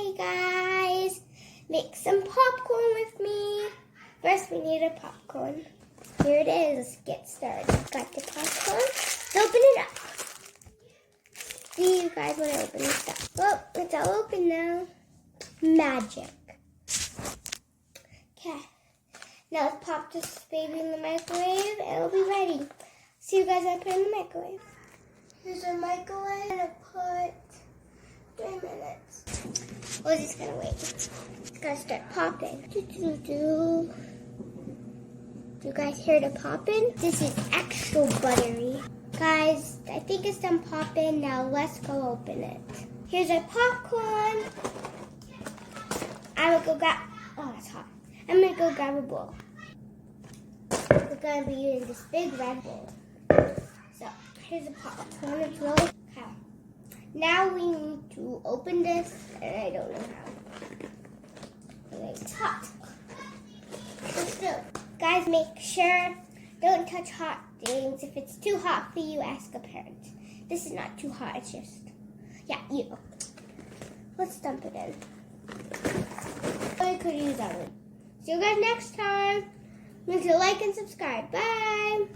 Hey guys, make some popcorn with me. First we need a popcorn. Here it is, let's get started. Got the popcorn, let's open it up. See you guys when I open this up. Well, it's all open now. Magic. Okay, now let's pop this baby in the microwave and it'll be ready. See you guys when I put it in the microwave. Here's our microwave and I put 3 minutes. We're just gonna wait. It's gonna start popping. Do you guys hear the popping? This is extra buttery. Guys, I think it's done popping. Now let's go open it. Here's our popcorn. I'm gonna go grab, oh it's hot. I'm gonna go grab a bowl. We're gonna be using this big red bowl. So here's the popcorn. It's really okay. Now we need to open this, and I don't know how. It's hot. Let's go. Guys, make sure don't touch hot things. If it's too hot for you, ask a parent. This is not too hot. It's just, yeah, you. Let's dump it in. I could use that one. See you guys next time. Make sure to like and subscribe. Bye.